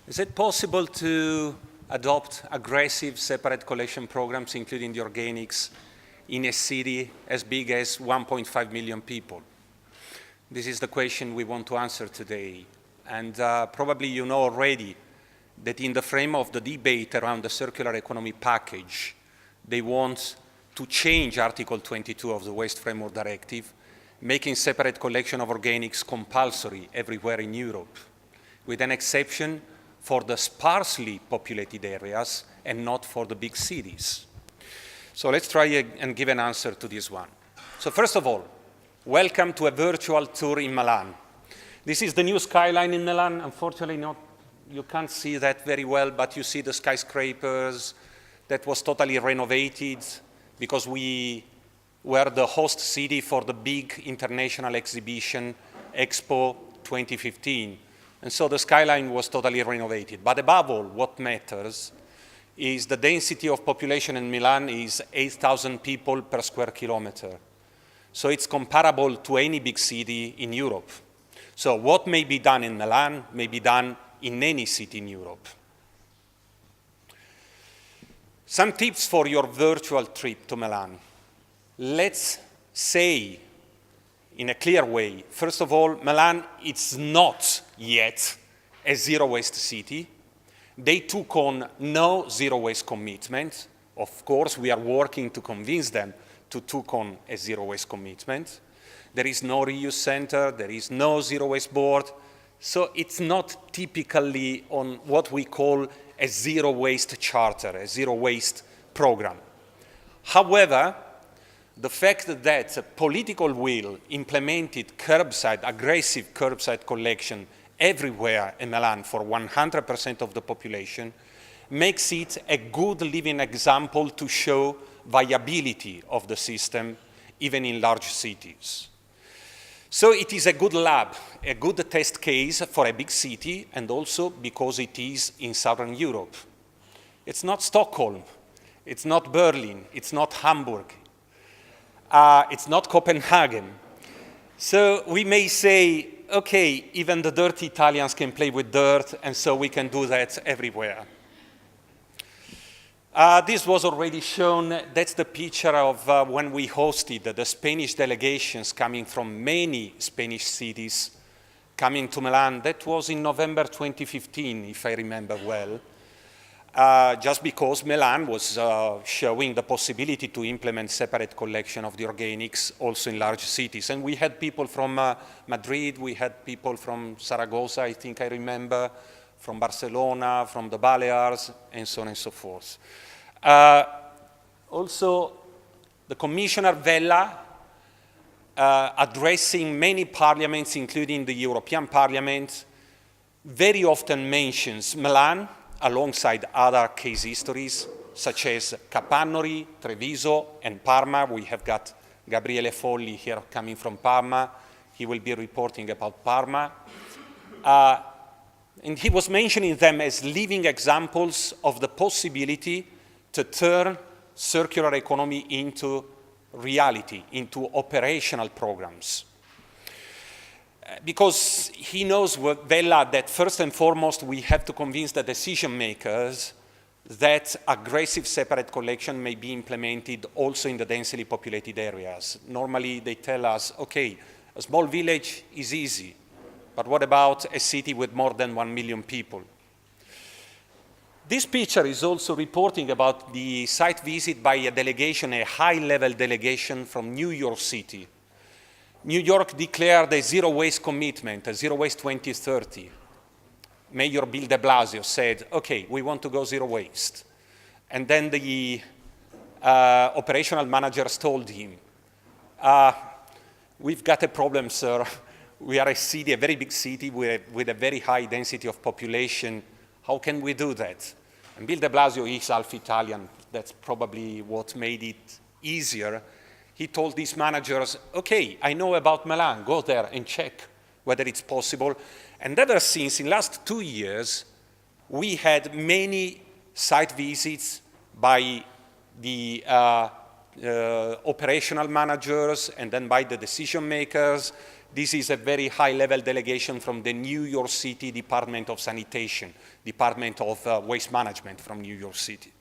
Is it possible to adopt aggressive separate collection programs, including the organics, in a city as big as 1.5 million people? This is the question we want to answer today. And probably you know already that in the frame of the debate around the circular economy package, they want to change Article 22 of the Waste Framework Directive, making separate collection of organics compulsory everywhere in Europe, with an exception for the sparsely populated areas and not for the big cities. So let's try and give an answer to this one. So first of all, welcome to a virtual tour in Milan. This is the new skyline in Milan. Unfortunately, you can't see that very well, but you see the skyscrapers. That was totally renovated because we were the host city for the big international exhibition, Expo 2015. And so the skyline was totally renovated. But above all, what matters is the density of population in Milan is 8,000 people per square kilometer. So it's comparable to any big city in Europe. So what may be done in Milan may be done in any city in Europe. Some tips for your virtual trip to Milan. Let's say in a clear way, first of all, Milan is not yet a zero-waste city. They took on no zero-waste commitment. Of course, we are working to convince them to take on a zero-waste commitment. There is no reuse center, there is no zero-waste board, so it's not typically on what we call a zero-waste charter, a zero-waste program. However, the fact that political will implemented curbside, aggressive curbside collection everywhere in Milan for 100% of the population makes it a good living example to show viability of the system, even in large cities. So it is a good lab, a good test case for a big city, and also because it is in Southern Europe. It's not Stockholm, it's not Berlin, it's not Hamburg, it's not Copenhagen. So we may say, okay, even the dirty Italians can play with dirt, and so we can do that everywhere. This was already shown. That's the picture of when we hosted the Spanish delegations coming from many Spanish cities coming to Milan. That was in November 2015, if I remember well. Just because Milan was showing the possibility to implement separate collection of the organics also in large cities. And we had people from Madrid, we had people from Zaragoza, I think I remember, from Barcelona, from the Balears, and so on and so forth. Also, the Commissioner Vella, addressing many parliaments, including the European Parliament, very often mentions Milan, alongside other case histories, such as Capannori, Treviso, and Parma. We have got Gabriele Folli here coming from Parma. He will be reporting about Parma. And he was mentioning them as living examples of the possibility to turn circular economy into reality, into operational programs. Because he knows, Vella, that first and foremost we have to convince the decision makers that aggressive separate collection may be implemented also in the densely populated areas. Normally they tell us, okay, a small village is easy, but what about a city with more than 1 million people? This picture is also reporting about the site visit by a delegation, a high-level delegation from New York City. New York declared a zero-waste commitment, a zero-waste 2030. Mayor Bill de Blasio said, okay, we want to go zero-waste. And then the operational managers told him, we've got a problem, sir. We are a city, a very big city with a very high density of population. How can we do that? And Bill de Blasio is half Italian. That's probably what made it easier. He told these managers, okay, I know about Milan, go there and check whether it's possible. And ever since, in the last 2 years, we had many site visits by the operational managers and then by the decision makers. This is a very high-level delegation from the New York City Department of Sanitation, Department of Waste Management from New York City.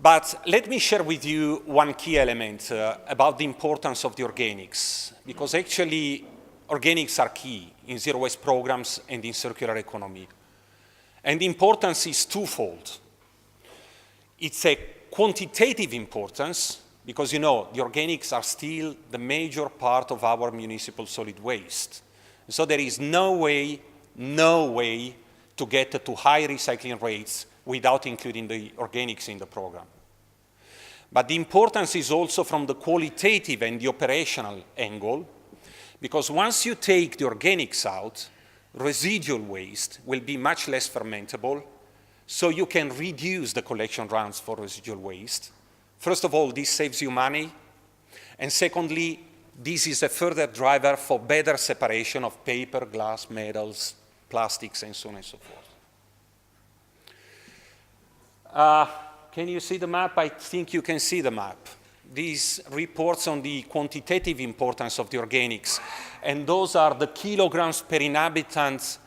But let me share with you one key element about the importance of the organics, because actually organics are key in zero waste programs and in circular economy. And the importance is twofold. It's a quantitative importance, because you know, the organics are still the major part of our municipal solid waste. So there is no way to get to high recycling rates without including the organics in the program. But the importance is also from the qualitative and the operational angle, because once you take the organics out, residual waste will be much less fermentable, so you can reduce the collection runs for residual waste. First of all, this saves you money, and secondly, this is a further driver for better separation of paper, glass, metals, plastics, and so on and so forth. Can you see the map? I think you can see the map. These reports on the quantitative importance of the organics, and those are the kilograms per inhabitant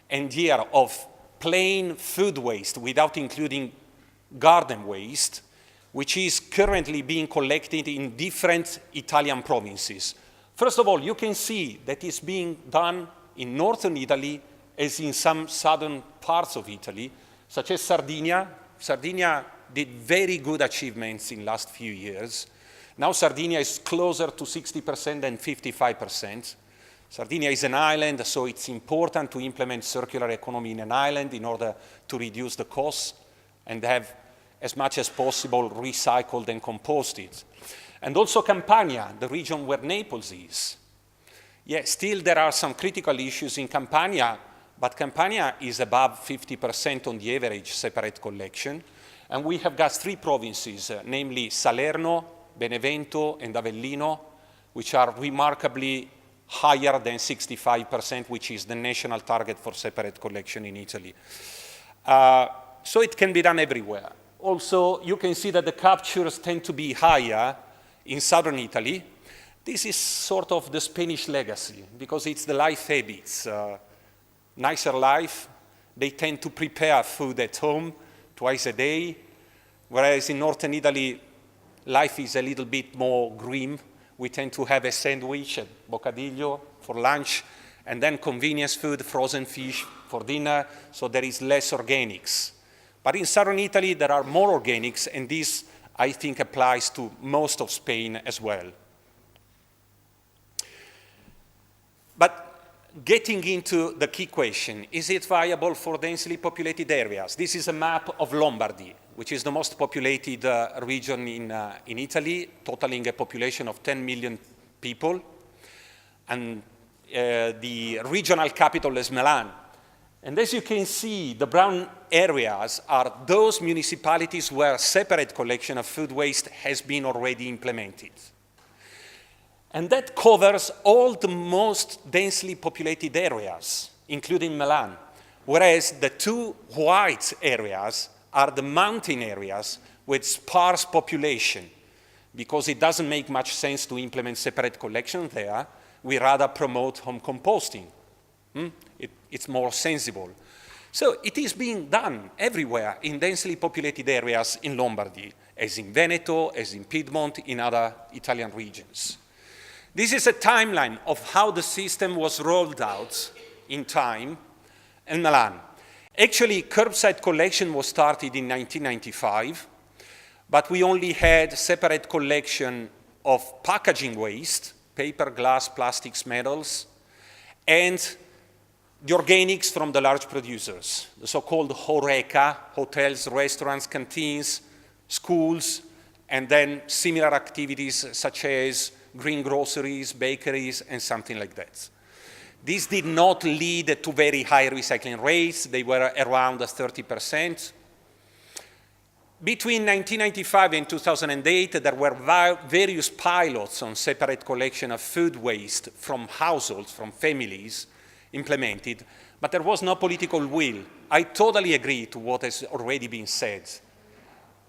and year of plain food waste without including garden waste, which is currently being collected in different Italian provinces. First of all, you can see that it's being done in northern Italy as in some southern parts of Italy, such as Sardinia. Sardinia did very good achievements in the last few years. Now Sardinia is closer to 60% than 55%. Sardinia is an island, so it's important to implement circular economy in an island in order to reduce the costs and have as much as possible recycled and composted. And also Campania, the region where Naples is. Yeah, still there are some critical issues in Campania, but Campania is above 50% on the average separate collection. And we have got three provinces, namely Salerno, Benevento, and Avellino, which are remarkably higher than 65%, which is the national target for separate collection in Italy. So it can be done everywhere. Also, you can see that the captures tend to be higher in southern Italy. This is sort of the Spanish legacy, because it's the life habits. Nicer life, they tend to prepare food at home twice a day, whereas in northern Italy, life is a little bit more grim. We tend to have a sandwich, a bocadillo for lunch, and then convenience food, frozen fish for dinner, so there is less organics. But in southern Italy, there are more organics, and this, I think, applies to most of Spain as well. But getting into the key question, is it viable for densely populated areas? This is a map of Lombardy, which is the most populated region in Italy, totaling a population of 10 million people. And the regional capital is Milan. And as you can see, the brown areas are those municipalities where separate collection of food waste has been already implemented. And that covers all the most densely populated areas, including Milan, whereas the two white areas are the mountain areas with sparse population, because it doesn't make much sense to implement separate collection there. We rather promote home composting. It's more sensible. So it is being done everywhere in densely populated areas in Lombardy, as in Veneto, as in Piedmont, in other Italian regions. This is a timeline of how the system was rolled out in time in Milan. Actually, curbside collection was started in 1995, but we only had separate collection of packaging waste, paper, glass, plastics, metals, and the organics from the large producers, the so-called HoReCa, hotels, restaurants, canteens, schools, and then similar activities such as green groceries, bakeries, and something like that. This did not lead to very high recycling rates. They were around 30%. Between 1995 and 2008, there were various pilots on separate collection of food waste from households, from families, implemented, but there was no political will. I totally agree to what has already been said.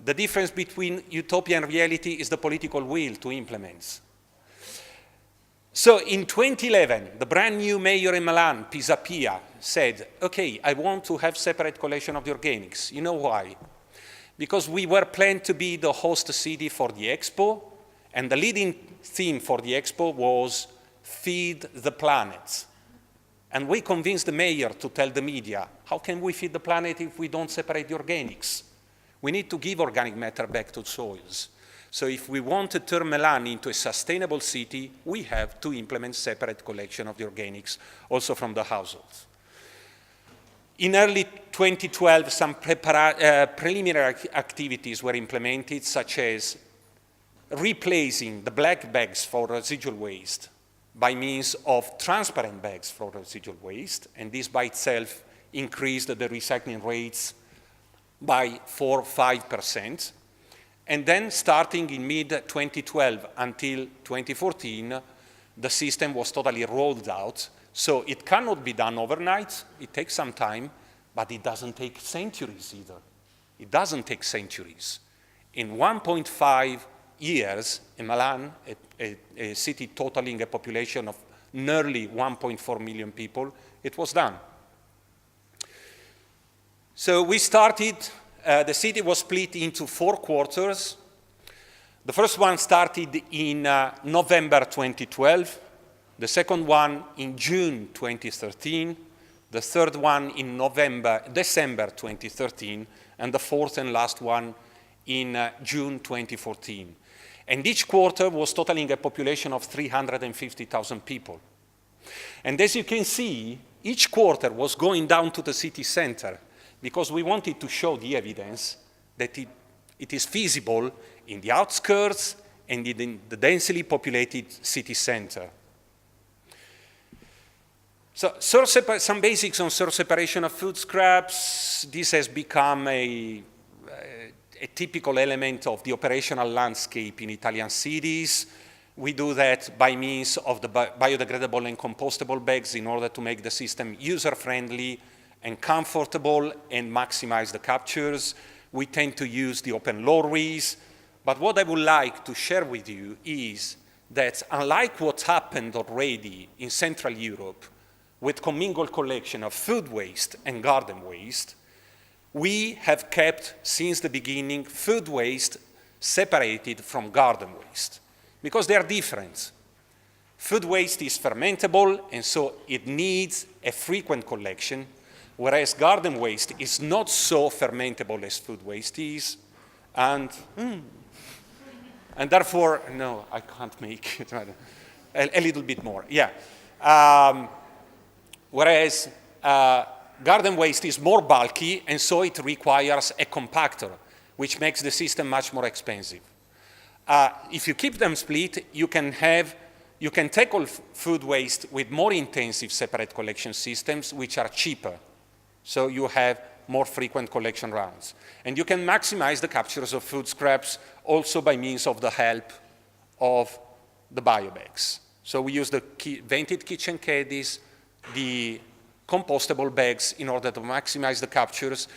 The difference between utopia and reality is the political will to implement. So in 2011, the brand new mayor in Milan, Pisapia, said, okay, I want to have separate collection of the organics. You know why? Because we were planned to be the host city for the Expo, and the leading theme for the Expo was feed the planet. And we convinced the mayor to tell the media, how can we feed the planet if we don't separate the organics? We need to give organic matter back to soils. So if we want to turn Milan into a sustainable city, we have to implement separate collection of the organics, also from the households. In early 2012, some preliminary activities were implemented, such as replacing the black bags for residual waste by means of transparent bags for residual waste, and this by itself increased the recycling rates by 4 or 5%. And then starting in mid-2012 until 2014, the system was totally rolled out. So it cannot be done overnight. It takes some time, but it doesn't take centuries either. It doesn't take centuries. In 1.5 years, in Milan, a city totaling a population of nearly 1.4 million people, it was done. So we started. The city was split into 4 quarters. The first one started in November 2012, the second one in June 2013, the third one in December 2013, and the fourth and last one in June 2014. And each quarter was totaling a population of 350,000 people. And as you can see, each quarter was going down to the city center, because we wanted to show the evidence that it is feasible in the outskirts and in the densely populated city center. So some basics on source separation of food scraps. This has become a typical element of the operational landscape in Italian cities. We do that by means of the biodegradable and compostable bags in order to make the system user-friendly and comfortable and maximize the captures. We tend to use the open lorries. But what I would like to share with you is that unlike what happened already in Central Europe with commingled collection of food waste and garden waste, we have kept since the beginning food waste separated from garden waste because they are different. Food waste is fermentable, and so it needs a frequent collection, whereas garden waste is not so fermentable as food waste is, and therefore, no, I can't make it. A little bit more, yeah. Whereas garden waste is more bulky, and so it requires a compactor, which makes the system much more expensive. If you keep them split, you can tackle food waste with more intensive separate collection systems, which are cheaper. So you have more frequent collection rounds. And you can maximize the captures of food scraps also by means of the help of the biobags. So we use the vented kitchen caddies, the compostable bags in order to maximize the captures.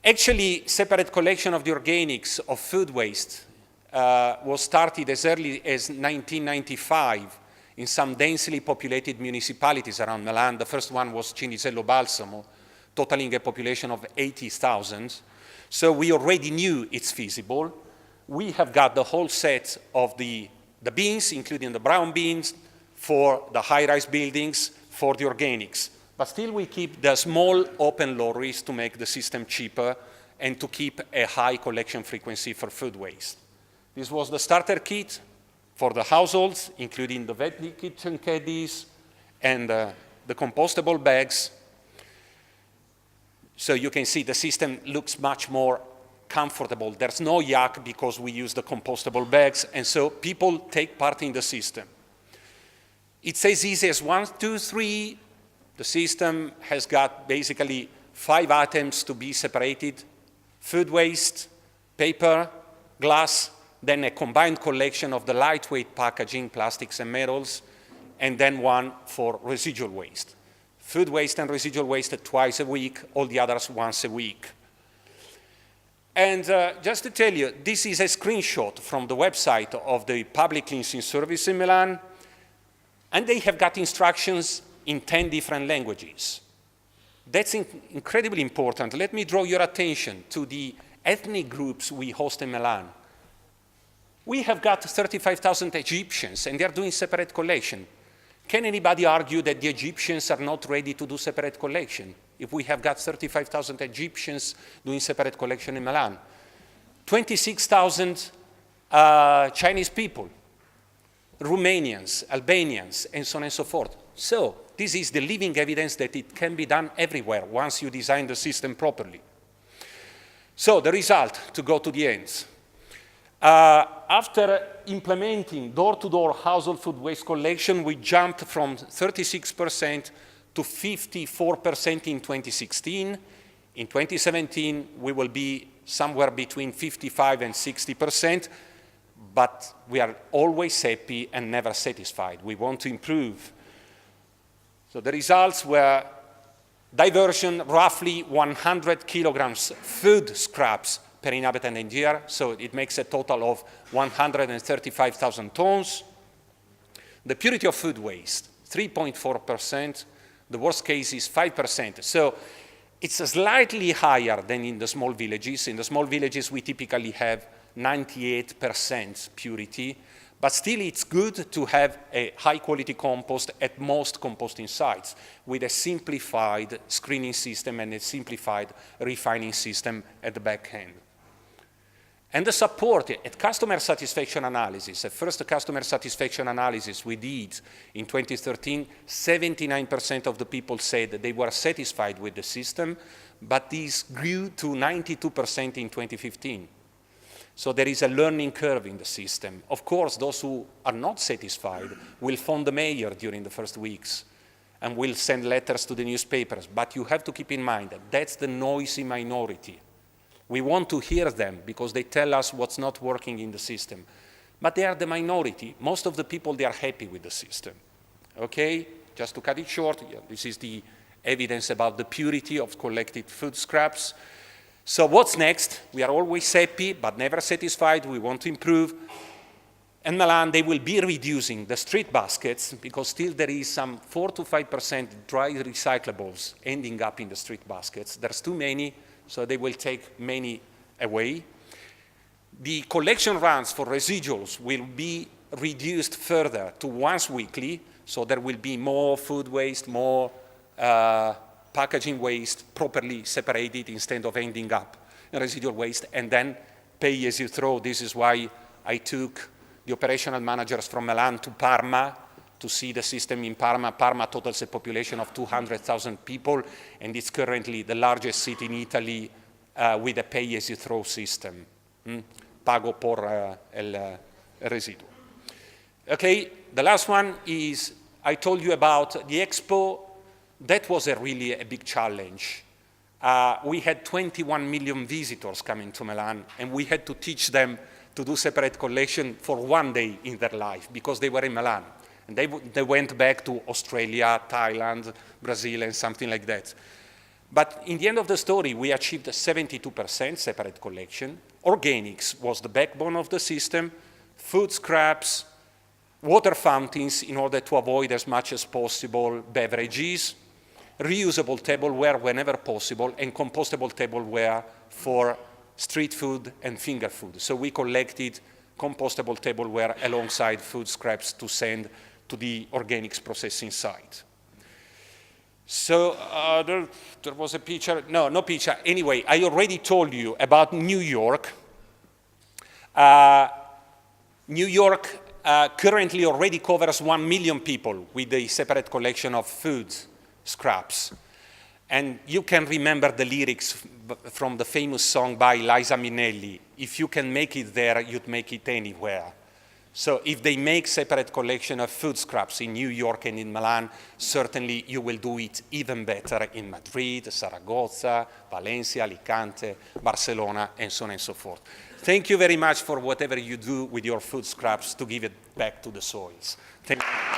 Actually, separate collection of the organics of food waste was started as early as 1995 in some densely populated municipalities around Milan. The first one was Cinisello Balsamo, totaling a population of 80,000. So we already knew it's feasible. We have got the whole set of the beans, including the brown beans, for the high-rise buildings, for the organics. But still we keep the small open lorries to make the system cheaper and to keep a high collection frequency for food waste. This was the starter kit for the households, including the vented kitchen caddies and the compostable bags. So you can see the system looks much more comfortable. There's no yuck because we use the compostable bags, and so people take part in the system. It's as easy as 1, 2, 3. The system has got basically 5 items to be separated: food waste, paper, glass, then a combined collection of the lightweight packaging, plastics and metals, and then one for residual waste. Food waste and residual waste twice a week, all the others once a week. And just to tell you, this is a screenshot from the website of the public cleansing service in Milan. And they have got instructions in 10 different languages. That's incredibly important. Let me draw your attention to the ethnic groups we host in Milan. We have got 35,000 Egyptians, and they're doing separate collection. Can anybody argue that the Egyptians are not ready to do separate collection? If we have got 35,000 Egyptians doing separate collection in Milan. 26,000 Chinese people, Romanians, Albanians, and so on and so forth. So this is the living evidence that it can be done everywhere once you design the system properly. So the result, to go to the ends. After implementing door-to-door household food waste collection, we jumped from 36% to 54% in 2016. In 2017, we will be somewhere between 55 and 60%, but we are always happy and never satisfied. We want to improve. So the results were diversion, roughly 100 kilograms food scraps per inhabitant and year, so it makes a total of 135,000 tons. The purity of food waste, 3.4%. The worst case is 5%. So it's slightly higher than in the small villages. In the small villages, we typically have 98% purity, but still it's good to have a high-quality compost at most composting sites with a simplified screening system and a simplified refining system at the back end. And the support at customer satisfaction analysis, the first customer satisfaction analysis we did in 2013, 79% of the people said that they were satisfied with the system, but this grew to 92% in 2015. So there is a learning curve in the system. Of course, those who are not satisfied will phone the mayor during the first weeks and will send letters to the newspapers, but you have to keep in mind that that's the noisy minority. We want to hear them because they tell us what's not working in the system. But they are the minority. Most of the people, they are happy with the system. Okay? Just to cut it short, this is the evidence about the purity of collected food scraps. So what's next? We are always happy, but never satisfied. We want to improve. In Milan, they will be reducing the street baskets because still there is some 4 to 5% dry recyclables ending up in the street baskets. There's too many. So they will take many away. The collection runs for residuals will be reduced further to once weekly, so there will be more food waste, more packaging waste properly separated instead of ending up in residual waste, and then pay as you throw. This is why I took the operational managers from Milan to Parma to see the system in Parma. Parma totals a population of 200,000 people, and it's currently the largest city in Italy with a pay-as-you-throw system. Pago por el residuo. Okay, the last one is, I told you about the Expo. That was really a big challenge. We had 21 million visitors coming to Milan, and we had to teach them to do separate collection for one day in their life because they were in Milan. And they went back to Australia, Thailand, Brazil, and something like that. But in the end of the story, we achieved 72% separate collection. Organics was the backbone of the system. Food scraps, water fountains in order to avoid as much as possible beverages, reusable tableware whenever possible, and compostable tableware for street food and finger food. So we collected compostable tableware alongside food scraps to send to the organics processing site. So there was a picture, no picture. Anyway, I already told you about New York. New York currently already covers 1 million people with a separate collection of food scraps. And you can remember the lyrics from the famous song by Liza Minnelli, if you can make it there, you'd make it anywhere. So if they make separate collection of food scraps in New York and in Milan, certainly you will do it even better in Madrid, Zaragoza, Valencia, Alicante, Barcelona, and so on and so forth. Thank you very much for whatever you do with your food scraps to give it back to the soils. Thank you.